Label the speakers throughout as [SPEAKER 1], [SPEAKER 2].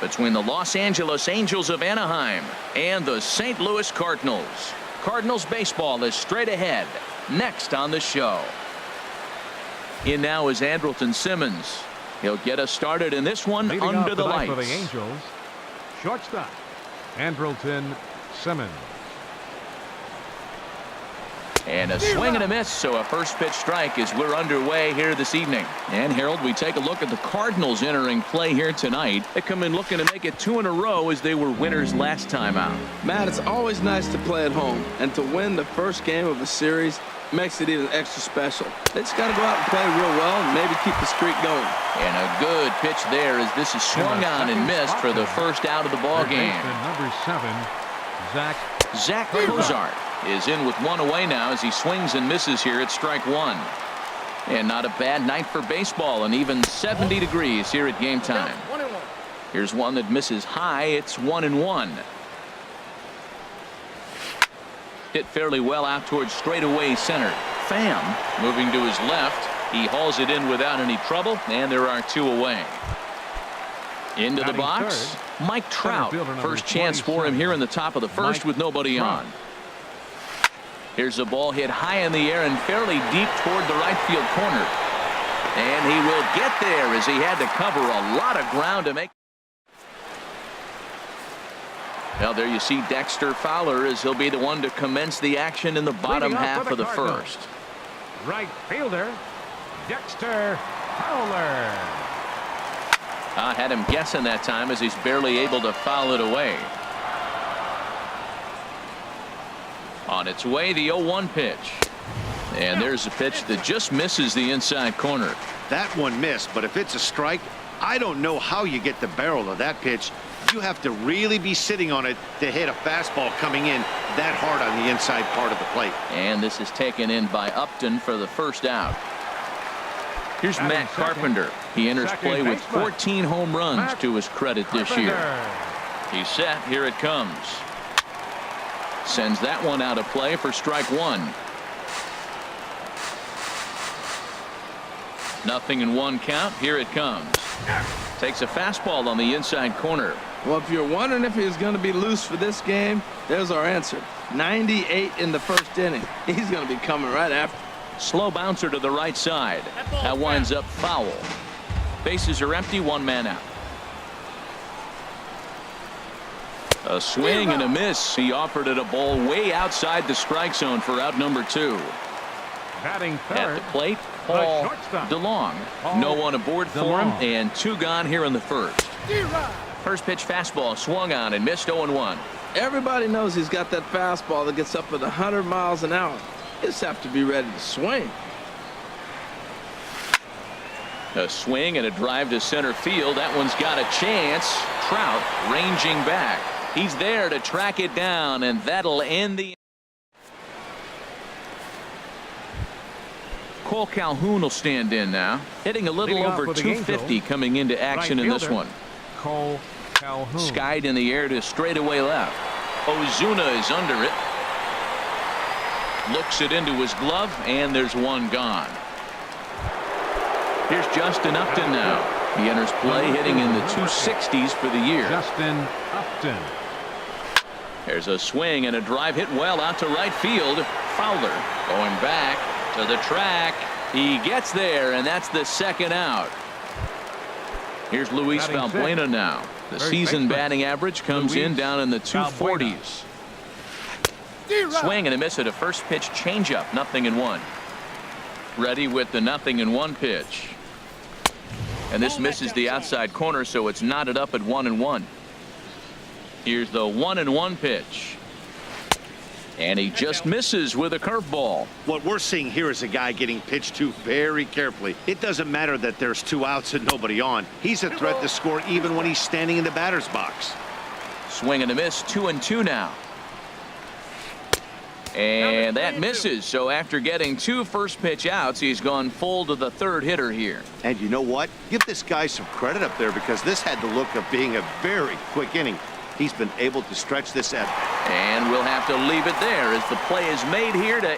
[SPEAKER 1] between the Los Angeles Angels of Anaheim and the St. Louis Cardinals. Cardinals baseball is straight ahead next on the show. In now is Andrelton Simmons. He'll get us started in this one.
[SPEAKER 2] Leading
[SPEAKER 1] under the lights.
[SPEAKER 2] For the Angels, shortstop Andrelton Simmons.
[SPEAKER 1] And a swing and a miss, so a first pitch strike as we're underway here this evening. And Harold, we take a look at the Cardinals entering play here tonight. They come in looking to make it 2 in a row as they were winners last time out.
[SPEAKER 3] Matt, it's always nice to play at home, and to win the first game of a series makes it even extra special. They just got to go out and play real well and maybe keep the streak going.
[SPEAKER 1] And a good pitch there as this is swung on and missed for the first out of the ball game.
[SPEAKER 2] Number 7,
[SPEAKER 1] Zach Cozart is in with 1 away now as he swings and misses here at strike 1. And not a bad night for baseball, and even 70 degrees here at game time. Here's one that misses high. It's 1-1. Hit fairly well out towards straightaway center. Pham moving to his left. He hauls it in without any trouble, and there are 2 away. Into the box, Mike Trout. First chance for him here in the top of the first with nobody on. Here's a ball hit high in the air and fairly deep toward the right field corner. And he will get there as he had to cover a lot of ground to make. Well, there you see Dexter Fowler as he'll be the one to commence the action in the bottom half of the first.
[SPEAKER 2] Right fielder, Dexter Fowler.
[SPEAKER 1] I had him guessing that time as he's barely able to foul it away. On its way, the 0-1 pitch. And there's a pitch that just misses the inside corner.
[SPEAKER 4] That one missed, but if it's a strike, I don't know how you get the barrel of that pitch. You have to really be sitting on it to hit a fastball coming in that hard on the inside part of the plate.
[SPEAKER 1] And this is taken in by Upton for the first out. Here's Matt Carpenter. He enters play with 14 home runs to his credit this year. He's set. Here it comes. Sends that one out of play for strike 1. 0-1 count. Here it comes. Takes a fastball on the inside corner.
[SPEAKER 3] Well, if you're wondering if he's going to be loose for this game, there's our answer. 98 in the first inning. He's going to be coming right after.
[SPEAKER 1] Slow bouncer to the right side. That winds up foul. Bases are empty. 1 man out. A swing and a miss. He offered it a ball way outside the strike zone for out number 2.
[SPEAKER 2] Batting third,
[SPEAKER 1] at the plate, Paul DeLong. No one aboard for him, and 2 gone here in the first. First pitch fastball swung on and missed. 0-1.
[SPEAKER 3] Everybody knows he's got that fastball that gets up at 100 miles an hour. You just have to be ready to swing.
[SPEAKER 1] A swing and a drive to center field. That one's got a chance. Trout ranging back. He's there to track it down, and that'll end the. Cole Calhoun will stand in now, hitting a little over 250 coming into action in this one.
[SPEAKER 2] Cole Calhoun.
[SPEAKER 1] Skied in the air to straightaway left. Ozuna is under it. Looks it into his glove, and there's 1 gone. Here's Justin Upton now. He enters play hitting in the 260s for the year.
[SPEAKER 2] Justin Upton.
[SPEAKER 1] There's a swing and a drive hit well out to right field. Fowler going back to the track. He gets there, and that's the 2nd out. Here's Luis Valbuena now. The season batting average comes in down in the 240s. Swing and a miss at a first pitch changeup. 0-1. Ready with the 0-1 pitch. And this misses the outside corner, so it's knotted up at 1-1. Here's the 1-1 pitch. And he just misses with a curveball.
[SPEAKER 4] What we're seeing here is a guy getting pitched to very carefully. It doesn't matter that there's 2 outs and nobody on. He's a threat to score even when he's standing in the batter's box.
[SPEAKER 1] Swing and a miss. 2-2 now. And that misses. So after getting 2 first pitch outs, he's gone full to the 3rd hitter here.
[SPEAKER 4] And you know what? Give this guy some credit up there because this had the look of being a very quick inning. He's been able to stretch this out.
[SPEAKER 1] And we'll have to leave it there as the play is made here to.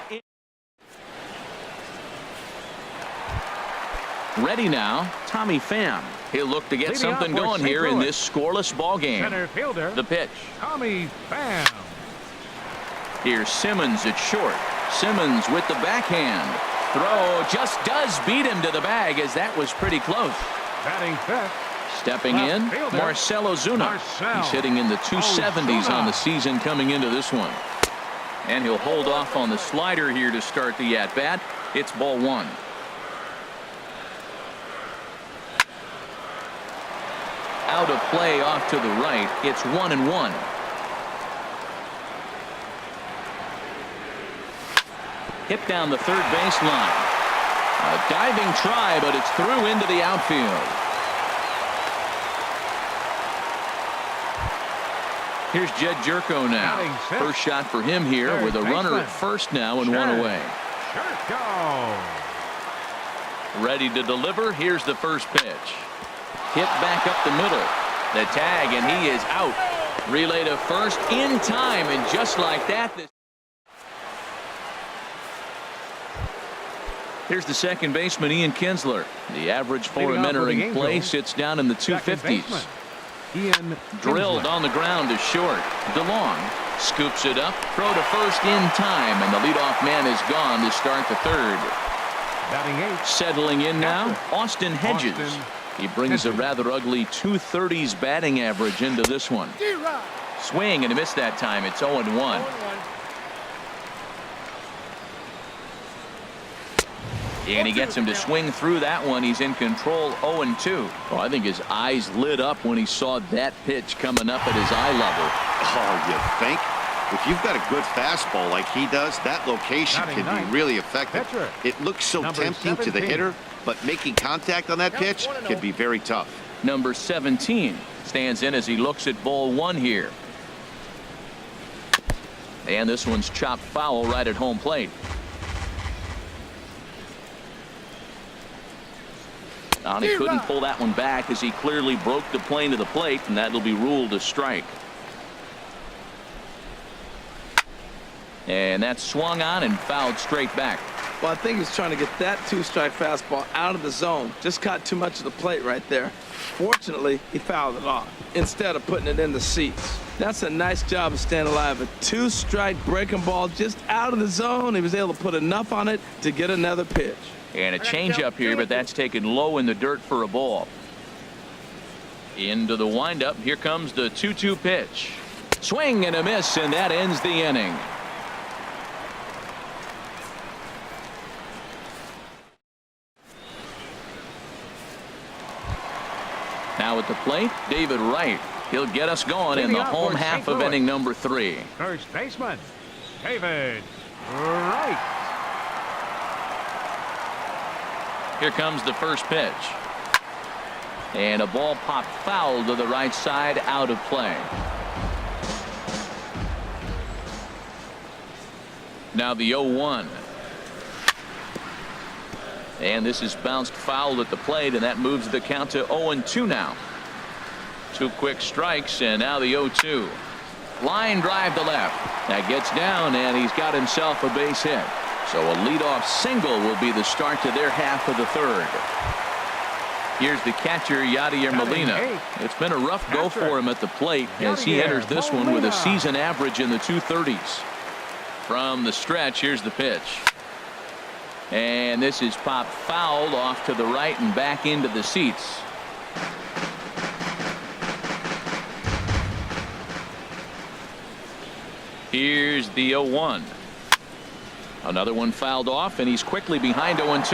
[SPEAKER 1] Ready now, Tommy Pham. He'll look to get
[SPEAKER 2] Leading
[SPEAKER 1] something
[SPEAKER 2] off for
[SPEAKER 1] going
[SPEAKER 2] St.
[SPEAKER 1] here in
[SPEAKER 2] Louis.
[SPEAKER 1] this scoreless ball game.
[SPEAKER 2] Center fielder,
[SPEAKER 1] The pitch.
[SPEAKER 2] Tommy Pham.
[SPEAKER 1] Here's Simmons at short. Simmons with the backhand. Throw just does beat him to the bag, as that was pretty close.
[SPEAKER 2] Batting fifth,
[SPEAKER 1] Stepping
[SPEAKER 2] left
[SPEAKER 1] in,
[SPEAKER 2] fielder,
[SPEAKER 1] Marcell Ozuna.
[SPEAKER 2] Marcell
[SPEAKER 1] He's hitting in the 270s on the
[SPEAKER 2] Ozuna.
[SPEAKER 1] season coming into this one. And he'll hold off on the slider here to start the at-bat. It's ball one. Out of play off to the right. It's 1-1. Hit down the third baseline. A diving try, but it's through into the outfield. Here's Jed Jerko now.
[SPEAKER 2] Batting sixth.
[SPEAKER 1] First shot for him here
[SPEAKER 2] Third
[SPEAKER 1] with a runner
[SPEAKER 2] baseman.
[SPEAKER 1] at first now and
[SPEAKER 2] Sure.
[SPEAKER 1] one away.
[SPEAKER 2] Jerko.
[SPEAKER 1] Ready to deliver. Here's the first pitch. Hit back up the middle. The tag, and he is out. Relay to first in time, and just like that. Here's the second baseman, Ian Kinsler. The average for
[SPEAKER 2] Leading
[SPEAKER 1] him
[SPEAKER 2] off for the
[SPEAKER 1] entering play
[SPEAKER 2] Angels,
[SPEAKER 1] sits down in the
[SPEAKER 2] Second
[SPEAKER 1] 250s.
[SPEAKER 2] baseman, Ian
[SPEAKER 1] Drilled
[SPEAKER 2] Kinsler.
[SPEAKER 1] on the ground to short. DeLong scoops it up. Throw to first in time, and the leadoff man is gone to start the third.
[SPEAKER 2] Batting eighth,
[SPEAKER 1] Settling in now, Austin Hedges.
[SPEAKER 2] Austin
[SPEAKER 1] He brings a
[SPEAKER 2] Hedges.
[SPEAKER 1] rather ugly 230s batting average into this one. Swing and a miss that time. It's 0-1. And he gets him to swing through that one. He's in control, 0-2. Oh, I think his eyes lit up when he saw that pitch coming up at his eye level.
[SPEAKER 4] Oh, you think? If you've got a good fastball like he does, that location
[SPEAKER 2] Batting
[SPEAKER 4] can
[SPEAKER 2] ninth,
[SPEAKER 4] be really effective.
[SPEAKER 2] pitcher,
[SPEAKER 4] It looks so
[SPEAKER 2] number
[SPEAKER 4] tempting to the
[SPEAKER 2] 17.
[SPEAKER 4] hitter, but making contact on that pitch can be very tough.
[SPEAKER 1] Number 17 stands in as he looks at ball one here. And this one's chopped foul right at home plate. And he couldn't pull that one back as he clearly broke the plane to the plate, and that'll be ruled a strike. And that's swung on and fouled straight back.
[SPEAKER 3] Well, I think he's trying to get that two-strike fastball out of the zone. Just caught too much of the plate right there. Fortunately, he fouled it off instead of putting it in the seats. That's a nice job of staying alive. A two-strike breaking ball just out of the zone. He was able to put enough on it to get another pitch.
[SPEAKER 1] And a changeup here, but that's taken low in the dirt for a ball. Into the windup. Here comes the 2-2 pitch. Swing and a miss, and that ends the inning. Now at the plate, David Wright. He'll get us going in
[SPEAKER 2] Leading
[SPEAKER 1] the
[SPEAKER 2] off
[SPEAKER 1] home
[SPEAKER 2] for
[SPEAKER 1] half
[SPEAKER 2] St.
[SPEAKER 1] of
[SPEAKER 2] Louis.
[SPEAKER 1] inning number 3.
[SPEAKER 2] First baseman, David Wright.
[SPEAKER 1] Here comes the first pitch. And a ball popped foul to the right side, out of play. Now the 0-1. And this is bounced foul at the plate, and that moves the count to 0-2 now. 2 quick strikes, and now the 0-2. Line drive to left. That gets down, and he's got himself a base hit. So a leadoff single will be the start to their half of the third. Here's the catcher, Yadier Molina. It's been a rough go for him at the plate as he enters this one with a season average in the 230s. From the stretch, here's the pitch. And this is popped fouled off to the right and back into the seats. Here's the 0-1. Another one fouled off, and he's quickly behind 0-2.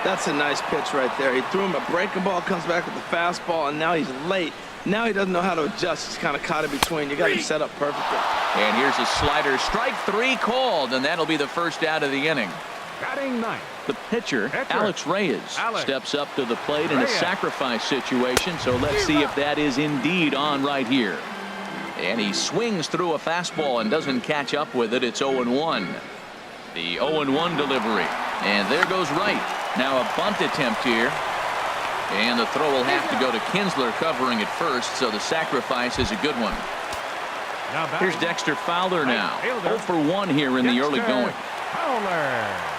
[SPEAKER 3] That's a nice pitch right there. He threw him a breaking ball, comes back with the fastball, and now he's late. Now he doesn't know how to adjust. He's kind of caught in between. You got him set up perfectly.
[SPEAKER 1] And here's a slider. Strike 3 called, and that'll be the first out of the inning.
[SPEAKER 2] Batting ninth,
[SPEAKER 1] The pitcher, Alex Reyes,
[SPEAKER 2] Alex
[SPEAKER 1] steps up to the plate in a
[SPEAKER 2] Reyes.
[SPEAKER 1] sacrifice situation. So let's see if that is indeed on right here. And he swings through a fastball and doesn't catch up with it. It's 0-1. The 0-1 delivery. And there goes Wright. Now a bunt attempt here. And the throw will have to go to Kinsler covering at first. So the sacrifice is a good one.
[SPEAKER 2] now batting,
[SPEAKER 1] Here's Dexter Fowler now.
[SPEAKER 2] Right fielder.
[SPEAKER 1] 0 for 1 here in the early
[SPEAKER 2] Dexter
[SPEAKER 1] going.
[SPEAKER 2] Fowler.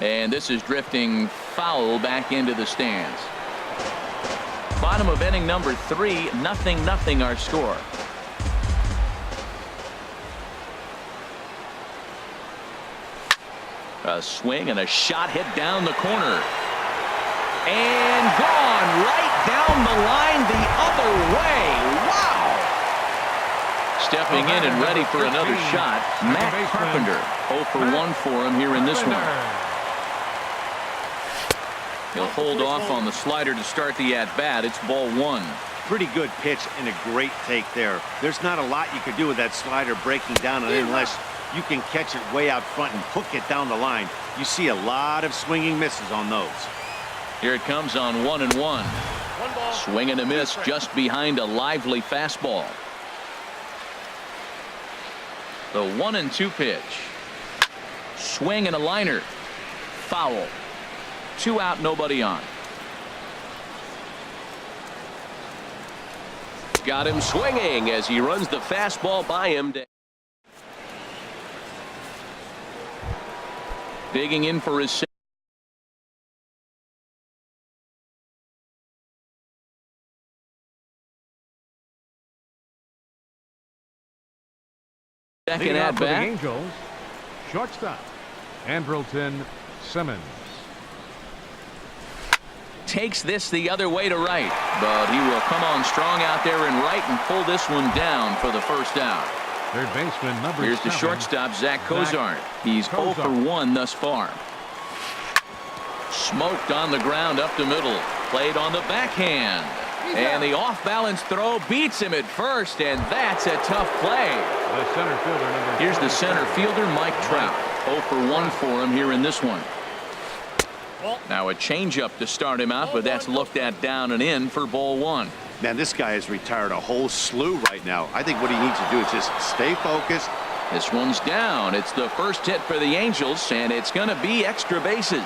[SPEAKER 1] And this is drifting foul back into the stands. Bottom of inning number 3, 0-0 our score. A swing and a shot hit down the corner. And gone right down the line the other way. Wow. Stepping in and ready for another shot, Matt Carpenter. 0 for 1 for him here in this one. He'll hold off on the slider to start the at-bat. It's ball 1.
[SPEAKER 4] Pretty good pitch and a great take there. There's not a lot you could do with that slider breaking down unless you can catch it way out front and hook it down the line. You see a lot of swinging misses on those.
[SPEAKER 1] Here it comes on 1-1. Swing and a miss just behind a lively fastball. The 1-2 pitch. Swing and a liner. Foul. 2 out, nobody on. Got him swinging as he runs the fastball by him. Digging in for his second at bat.
[SPEAKER 2] The Angels, shortstop, Andrelton Simmons.
[SPEAKER 1] Takes this the other way to right, but he will come on strong out there in right and pull this one down for the first out.
[SPEAKER 2] Third baseman number
[SPEAKER 1] Here's the
[SPEAKER 2] 7,
[SPEAKER 1] shortstop, Zach Cozart. He's 0 for 1 thus far. Smoked on the ground up the middle. Played on the backhand. And the off-balance throw beats him at first, and that's a tough play.
[SPEAKER 2] The center fielder number
[SPEAKER 1] Here's the center fielder, Mike Trout. 0 for 1 for him here in this one. Now a changeup to start him out, but that's looked at down and in for ball 1.
[SPEAKER 4] Man, this guy has retired a whole slew right now. I think what he needs to do is just stay focused.
[SPEAKER 1] This one's down. It's the first hit for the Angels, and it's going to be extra bases.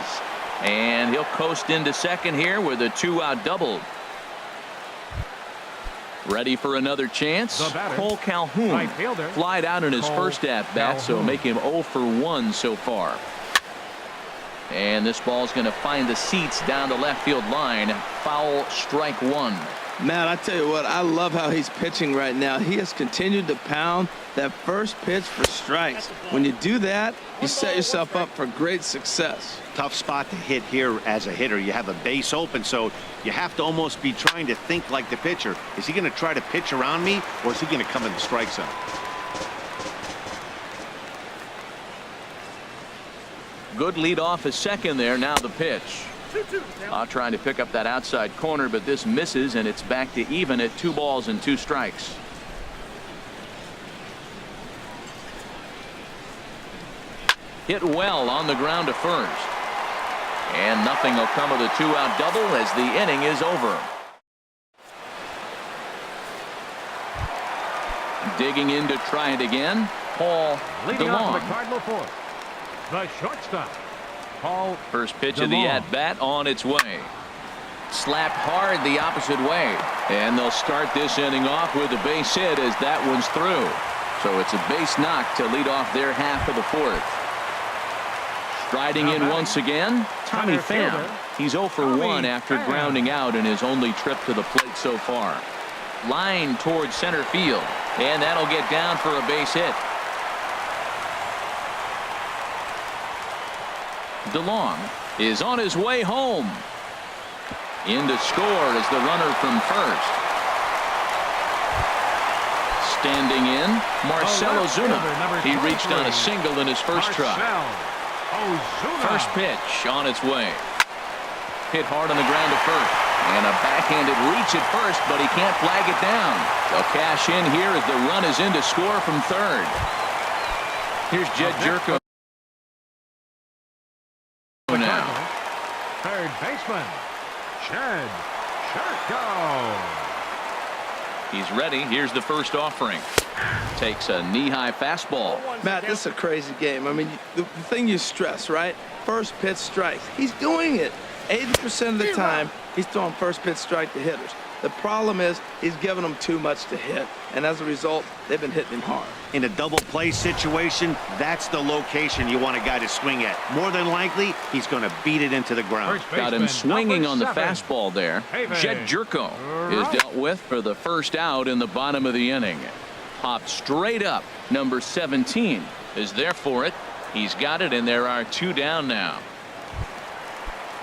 [SPEAKER 1] And he'll coast into second here with a 2-out double. Ready for another chance. Cole Calhoun
[SPEAKER 2] right fielder,
[SPEAKER 1] flied out in his first at-bat, so make him 0 for 1 so far. And this ball's going to find the seats down the left field line. Foul, strike 1.
[SPEAKER 3] Man, I tell you what, I love how he's pitching right now. He has continued to pound that first pitch for strikes. When you do that, you set yourself up for great success.
[SPEAKER 4] Tough spot to hit here as a hitter. You have a base open, so you have to almost be trying to think like the pitcher. Is he going to try to pitch around me, or is he going to come in the strike zone?
[SPEAKER 1] Good lead off a second there. Now the pitch. Trying to pick up that outside corner, but this misses, and it's back to even at 2 balls and 2 strikes. Hit well on the ground to first. And nothing will come of the 2-out double as the inning is over. Digging in to try it again, Paul
[SPEAKER 2] leading off the
[SPEAKER 1] DeLong.
[SPEAKER 2] Cardinal fourth, the shortstop, Paul.
[SPEAKER 1] First pitch
[SPEAKER 2] DeLong.
[SPEAKER 1] of the at-bat on its way. Slapped hard the opposite way. And they'll start this inning off with a base hit as that one's through. So it's a base knock to lead off their half of the fourth. Striding in once again, Tommy Pham. He's 0 for 1 after grounding out in his only trip to the plate so far. Line towards center field, and that'll get down for a base hit. DeLong is on his way home. In to score is the runner from first. Standing in, Marcell Ozuna. He reached on a single in his first try. First pitch on its way. Hit hard on the ground to first. And a backhanded reach at first, but he can't flag it down. They'll cash in here as the run is in to score from third. Here's Jed Jerko now.
[SPEAKER 2] Third baseman, Jed Jerko.
[SPEAKER 1] He's ready. Here's the first offering. Takes a knee-high fastball.
[SPEAKER 3] Matt, this is a crazy game. I mean, the thing you stress, right? First pitch strikes. He's doing it. 80% of the time, he's throwing first pitch strike to hitters. The problem is he's giving them too much to hit, and as a result, they've been hitting him hard.
[SPEAKER 4] In a double play situation, that's the location you want a guy to swing at. More than likely, he's going to beat it into the ground.
[SPEAKER 1] Got him swinging on the
[SPEAKER 2] 7.
[SPEAKER 1] fastball there. Jed Jerko is dealt with for the first out in the bottom of the inning. Popped straight up. Number 17 is there for it. He's got it, and there are 2 down now.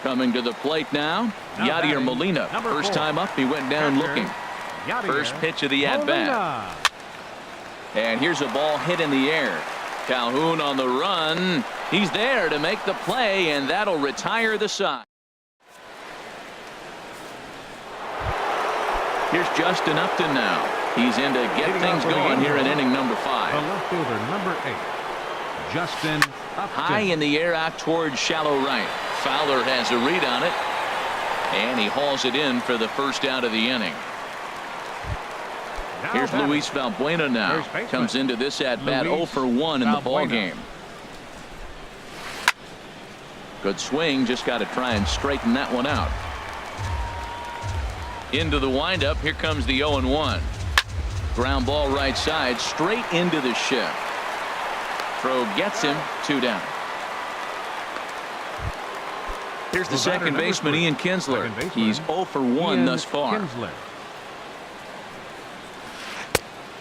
[SPEAKER 1] Coming to the plate now, Yadier Molina. First time up, he went down looking. First pitch of the at-bat. And here's a ball hit in the air. Calhoun on the run. He's there to make the play, and that'll retire the side. Here's Justin Upton now. He's in to get things going here in inning number 5.
[SPEAKER 2] The left fielder, number 8, Justin Upton.
[SPEAKER 1] High in the air out towards shallow right. Fowler has a read on it, and he hauls it in for the first out of the inning. Here's Luis Valbuena now. Comes into this at-bat 0 for 1 in the ball game. Good swing, just got to try and straighten that one out. Into the windup, here comes the 0-1. Ground ball right side, straight into the shift. Throw gets him, 2 down. Here's the second baseman, Ian Kinsler. He's 0 for 1 thus far.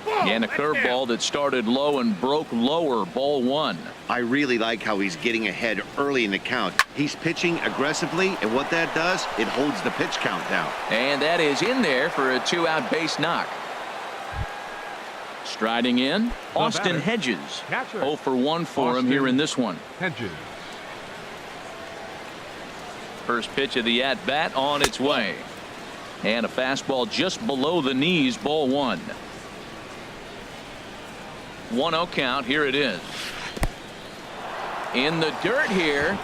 [SPEAKER 1] And a curveball that started low and broke lower, ball 1.
[SPEAKER 4] I really like how he's getting ahead early in the count. He's pitching aggressively, and what that does, it holds the pitch count down.
[SPEAKER 1] And that is in there for a 2-out base knock. Striding in, Austin Hedges. 0 for 1 for him here in this one.
[SPEAKER 2] Hedges.
[SPEAKER 1] First pitch of the at-bat on its way. And a fastball just below the knees, ball 1. 1-0 count. Here it is. In the dirt here.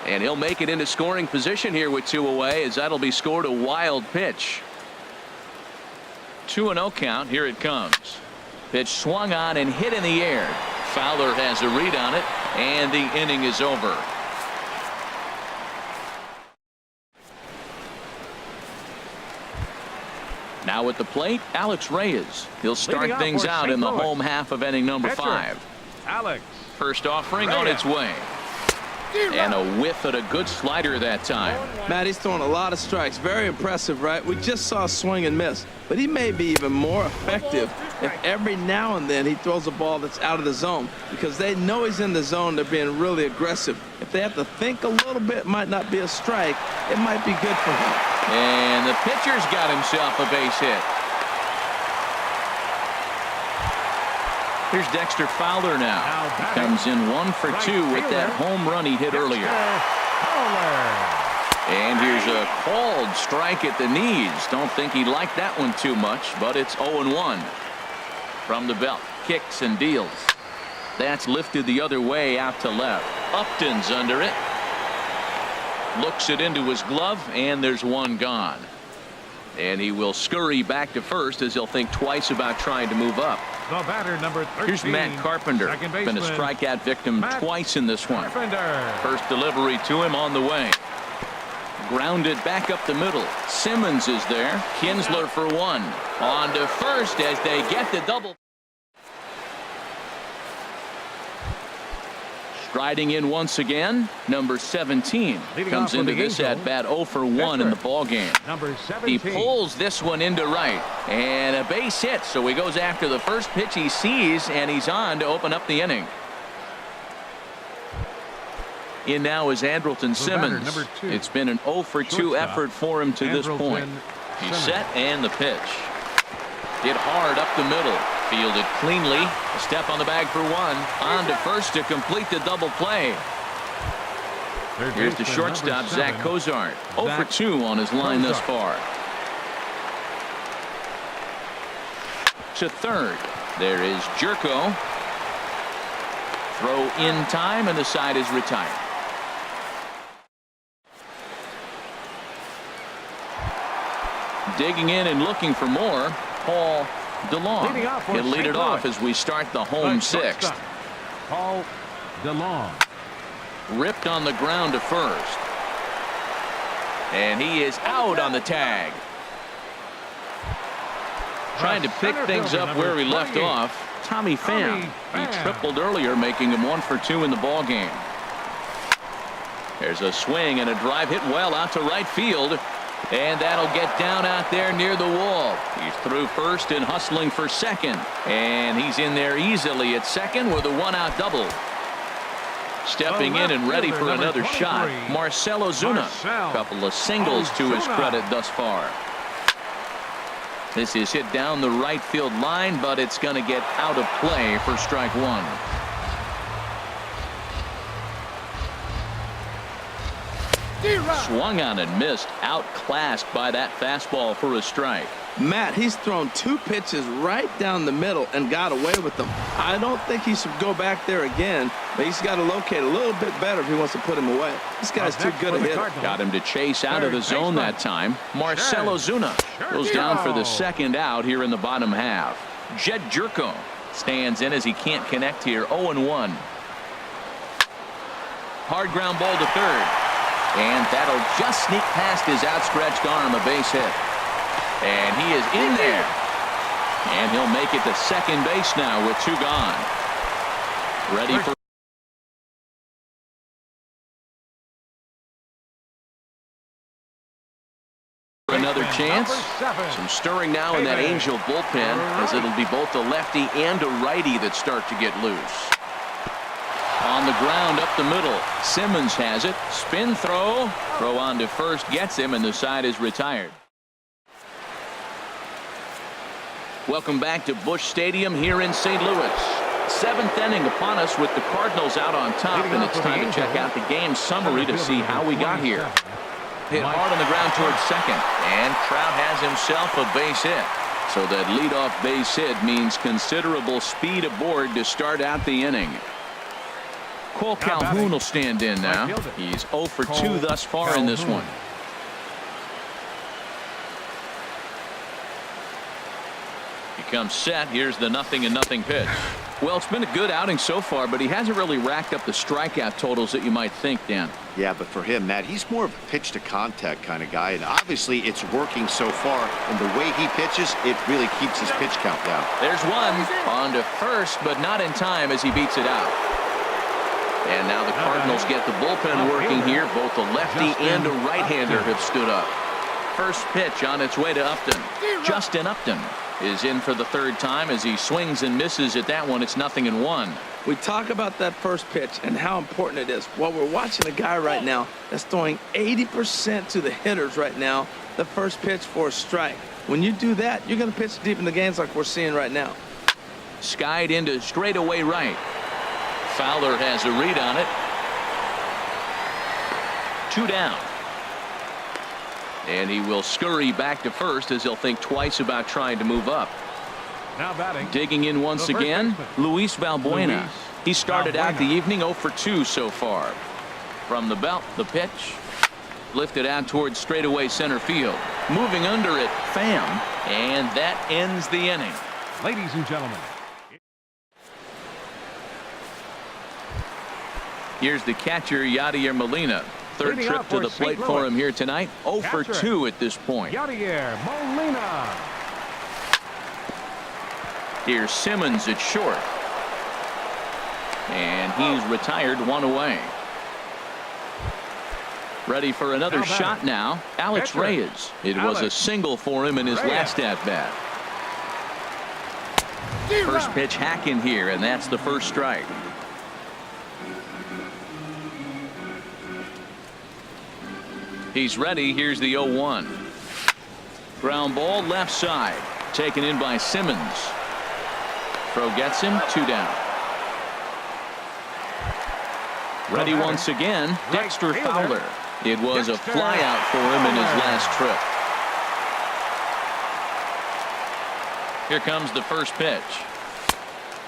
[SPEAKER 1] And he'll make it into scoring position here with 2 away, as that'll be scored a wild pitch. 2-0 count. Here it comes. Pitch swung on and hit in the air. Fowler has a read on it, and the inning is over. Now at the plate, Alex Reyes. He'll start things out in the home half of inning number 5.
[SPEAKER 2] Alex.
[SPEAKER 1] First offering on its way. And a whiff at a good slider that time.
[SPEAKER 3] Matt, he's throwing a lot of strikes. Very impressive, right? We just saw a swing and miss. But he may be even more effective if every now and then he throws a ball that's out of the zone, because they know he's in the zone. They're being really aggressive. If they have to think a little bit, it might not be a strike. It might be good for him.
[SPEAKER 1] And the pitcher's got himself a base hit. Here's Dexter Fowler now. He comes in 1 for 2 with that home run he hit earlier. And here's a called strike at the knees. Don't think he liked that one too much, but it's 0-1. From the belt, kicks and deals. That's lifted the other way out to left. Upton's under it. Looks it into his glove, and there's one gone. And he will scurry back to first as he'll think twice about trying to move up.
[SPEAKER 2] The batter, number 13.
[SPEAKER 1] Here's Matt Carpenter. Been a strikeout victim twice in this one. First delivery to him on the way. Grounded back up the middle. Simmons is there. Kinsler for 1. On to first as they get the double. Striding in once again, number 17 comes into this at bat 0 for 1 in the ball game.
[SPEAKER 2] Number 17.
[SPEAKER 1] He pulls this one into right, and a base hit, so he goes after the first pitch he sees, and he's on to open up the inning. In now is Andrelton Simmons.
[SPEAKER 2] Number 2.
[SPEAKER 1] It's been an 0 for 2 effort for him to this point. He's set, and the pitch. Hit hard up the middle. Fielded cleanly. A step on the bag for 1. On to first to complete the double play. Here's the shortstop, Zach Cozart. 0 for 2 on his line thus far. To third. There is Jerko. Throw in time, and the side is retired. Digging in and looking for more, Paul DeLong. He'll lead it off as we start the home 6th.
[SPEAKER 2] Paul DeLong.
[SPEAKER 1] Ripped on the ground to first. And he is out on the tag. Trying to pick things up where he left off. Tommy Pham. He tripled earlier, making him 1 for 2 in the ballgame. There's a swing and a drive hit well out to right field. And that'll get down out there near the wall. He's through first and hustling for second. And he's in there easily at second with a 1-out double. Stepping in and ready for another shot, Stl Vs Ana. Couple of singles to his credit thus far. This is hit down the right field line, but it's going to get out of play for strike one. Swung on and missed, outclassed by that fastball for a strike.
[SPEAKER 3] Matt, he's thrown 2 pitches right down the middle and got away with them. I don't think he should go back there again, but he's got to locate a little bit better if he wants to put him away. This guy's too good a hitter.
[SPEAKER 1] Got him to chase out of the zone that time. Stl Vs Ana goes down for the second out here in the bottom half. Jed Jerko stands in as he can't connect here. 0-1. Hard ground ball to third. And that'll just sneak past his outstretched arm, a base hit. And he is in there. And he'll make it to second base now with 2 gone. Ready for another chance. Some stirring now in that Angel bullpen, as it'll be both a lefty and a righty that start to get loose. On the ground up the middle. Simmons has it. Spin throw. Throw on to first gets him, and the side is retired. Welcome back to Busch Stadium here in St. Louis. 7th inning upon us with the Cardinals out on top, and it's time to check out the game summary to see how we got here. Hit hard on the ground towards second, and Trout has himself a base hit. So that leadoff base hit means considerable speed aboard to start out the inning. Cole Calhoun will stand in now. He's 0 for 2 thus far in this one. He comes set. Here's the 0-0 pitch. Well, it's been a good outing so far, but he hasn't really racked up the strikeout totals that you might think, Dan.
[SPEAKER 4] Yeah, but for him, Matt, he's more of a pitch to contact kind of guy, and obviously it's working so far, and the way he pitches, it really keeps his pitch count down.
[SPEAKER 1] There's one on to first, but not in time as he beats it out. And now the Cardinals get the bullpen working here. Both a lefty and a right-hander have stood up. First pitch on its way to Upton. Justin Upton is in for the 3rd time as he swings and misses at that one. It's 0-1.
[SPEAKER 3] We talk about that first pitch and how important it is. Well, we're watching a guy right now that's throwing 80% to the hitters right now. The first pitch for a strike. When you do that, you're going to pitch deep in the games like we're seeing right now.
[SPEAKER 1] Skied into straightaway right. Fowler has a read on it. 2 down. And he will scurry back to first as he'll think twice about trying to move up.
[SPEAKER 2] Now batting.
[SPEAKER 1] Digging in once again, Luis Valbuena. He started out the evening 0 for 2 so far. From the belt, the pitch. Lifted out towards straightaway center field. Moving under it, Pham. And that ends the inning.
[SPEAKER 2] Ladies and gentlemen.
[SPEAKER 1] Here's the catcher, Yadier Molina. 3rd trip to the plate for him here tonight. 0 for 2 at this point.
[SPEAKER 2] Yadier Molina.
[SPEAKER 1] Here's Simmons at short. And he's retired 1 away. Ready for another shot now. Alex Reyes. It was a single for him in his last at-bat. First pitch hack in here, and that's the first strike. He's ready. Here's the 0-1. Ground ball left side. Taken in by Simmons. Throw gets him. 2 down. Ready once again. Dexter Fowler. It was a flyout for him in his last trip. Here comes the first pitch.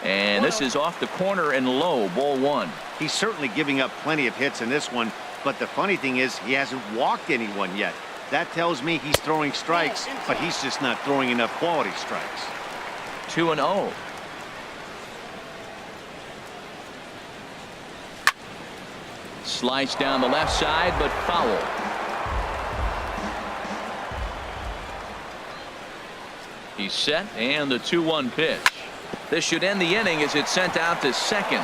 [SPEAKER 1] And this is off the corner and low. Ball 1.
[SPEAKER 4] He's certainly giving up plenty of hits in this one. But the funny thing is, he hasn't walked anyone yet. That tells me he's throwing strikes, but he's just not throwing enough quality strikes.
[SPEAKER 1] 2-0. Slice down the left side, but foul. He's set, and the 2-1 pitch. This should end the inning as it's sent out to second.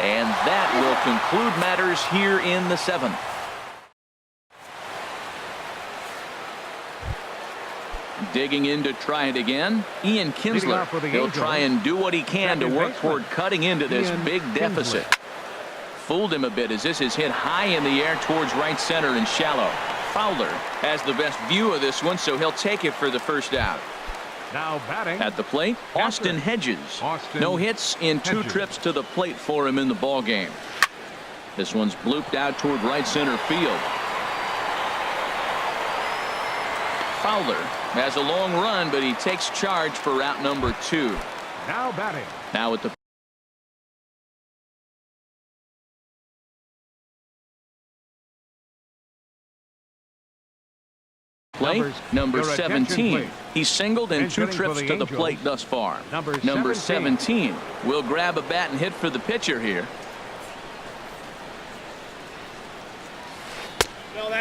[SPEAKER 1] And that will conclude matters here in the 7th. Digging in to try it again, Ian Kinsler. He'll try and do what he can to work toward cutting into this big deficit. Fooled him a bit as this is hit high in the air towards right center and shallow. Fowler has the best view of this one, so he'll take it for the first out.
[SPEAKER 2] Now batting
[SPEAKER 1] at the plate, Austin Hedges. No hits in 2 trips to the plate for him in the ball game. This one's blooped out toward right center field. Fowler has a long run, but he takes charge for route number 2.
[SPEAKER 2] Now batting.
[SPEAKER 1] Now at the plate, number 17. He's singled in 2 trips to the plate thus far. Number 17 will grab a bat and hit for the pitcher here.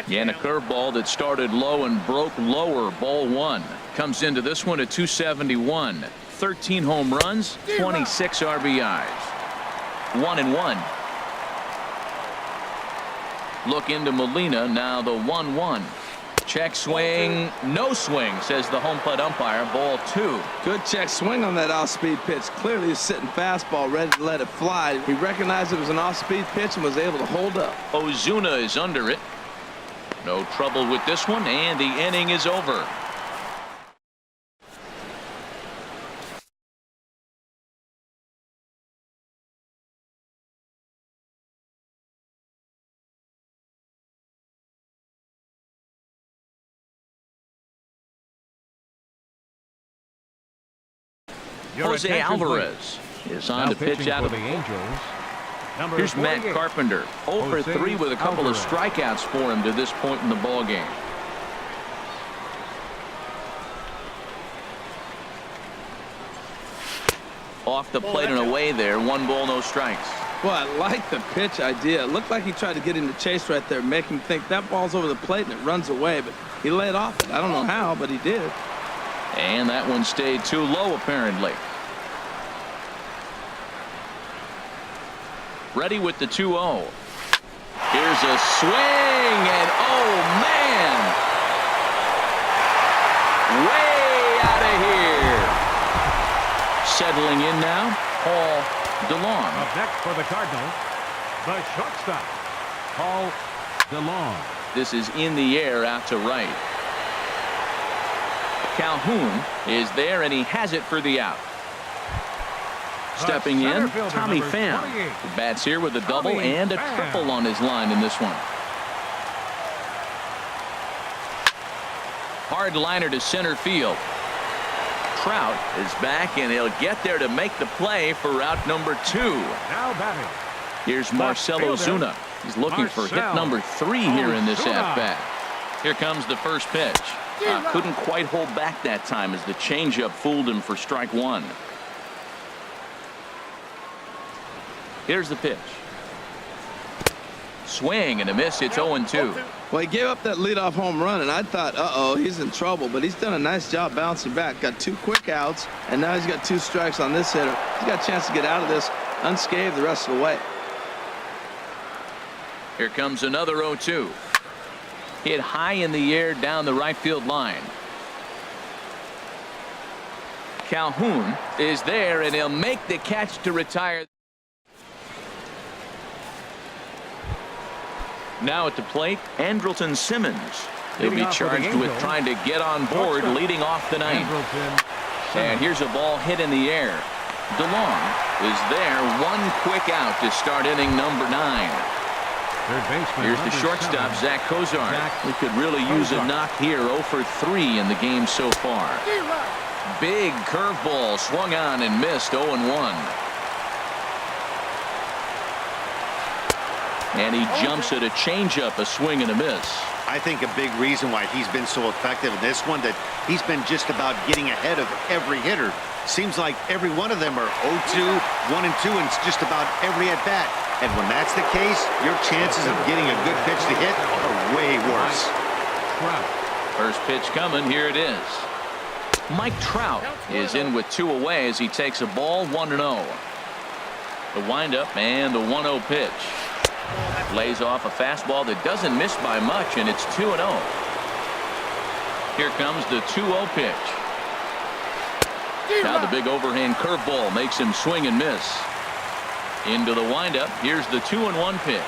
[SPEAKER 1] Again, a curveball that started low and broke lower. Ball 1. Comes into this one at 271. 13 home runs, 26 RBIs. 1-1. Look into Molina. Now the 1-1. Check swing, no swing, says the home plate umpire. Ball 2.
[SPEAKER 3] Good check swing on that off-speed pitch. Clearly he's sitting fastball, ready to let it fly. He recognized it was an off-speed pitch and was able to hold up.
[SPEAKER 1] Ozuna is under it. No trouble with this one, and the inning is over. Jose Alvarez is on to pitch out of
[SPEAKER 2] the Angels.
[SPEAKER 1] Here's Matt Carpenter. 0 for 3 with a couple of strikeouts for him to this point in the ball game. Off the plate and away there. 1 ball, no strikes.
[SPEAKER 3] Well, I like the pitch idea. It looked like he tried to get into chase right there, make him think that ball's over the plate and it runs away, but he laid off it. I don't know how, but he did.
[SPEAKER 1] And that one stayed too low, apparently. Ready with the 2-0. Here's a swing, and oh, man! Way out of here. Settling in now, Paul DeLong.
[SPEAKER 2] Up next for the Cardinals, the shortstop, Paul DeLong.
[SPEAKER 1] This is in the air out to right. Calhoun is there, and he has it for the out. Stepping in, Tommy Pham. Bats here with a double and a triple on his line in this one. Hard liner to center field. Trout is back, and he'll get there to make the play for route number 2.
[SPEAKER 2] Now batting.
[SPEAKER 1] Here's Marcell Ozuna. He's looking for hit number 3 here in this at-bat. Here comes the first pitch. Couldn't quite hold back that time as the changeup fooled him for strike 1. Here's the pitch. Swing and a miss. It's 0-2.
[SPEAKER 3] Well, he gave up that leadoff home run, and I thought, uh-oh, he's in trouble. But he's done a nice job bouncing back. Got 2 quick outs, and now he's got 2 strikes on this hitter. He's got a chance to get out of this unscathed the rest of the way.
[SPEAKER 1] Here comes another 0-2. Hit high in the air down the right field line. Calhoun is there, and he'll make the catch to retire. Now at the plate, Andrelton Simmons. He'll be charged with trying to get on board leading off the ninth. And here's a ball hit in the air. DeLong is there. 1 quick out to start inning number 9. Here's the shortstop, Zach Cozart. He could really use a knock here. 0 for 3 in the game so far. Big curveball swung on and missed. 0-1. And he jumps at a changeup, a swing and a miss.
[SPEAKER 4] I think a big reason why he's been so effective in this one, that he's been just about getting ahead of every hitter. Seems like every one of them are 0-2, 1-2, and it's just about every at-bat. And when that's the case, your chances of getting a good pitch to hit are way worse.
[SPEAKER 1] First pitch coming. Here it is. Mike Trout is in with 2 away as he takes a ball 1-0. The windup and the 1-0 pitch. Lays off a fastball that doesn't miss by much, and it's 2-0. Here comes the 2-0 pitch. Now the big overhand curveball makes him swing and miss. Into the windup. Here's the 2-1 pitch.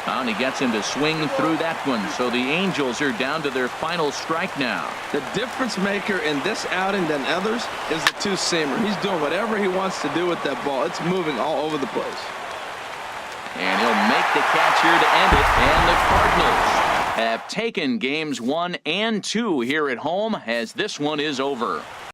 [SPEAKER 1] And he gets him to swing through that one. So the Angels are down to their final strike now.
[SPEAKER 3] The difference maker in this outing than others is the two-seamer. He's doing whatever he wants to do with that ball. It's moving all over the place.
[SPEAKER 1] And he'll make the catch here to end it. And the Cardinals have taken games 1 and 2 here at home as this one is over.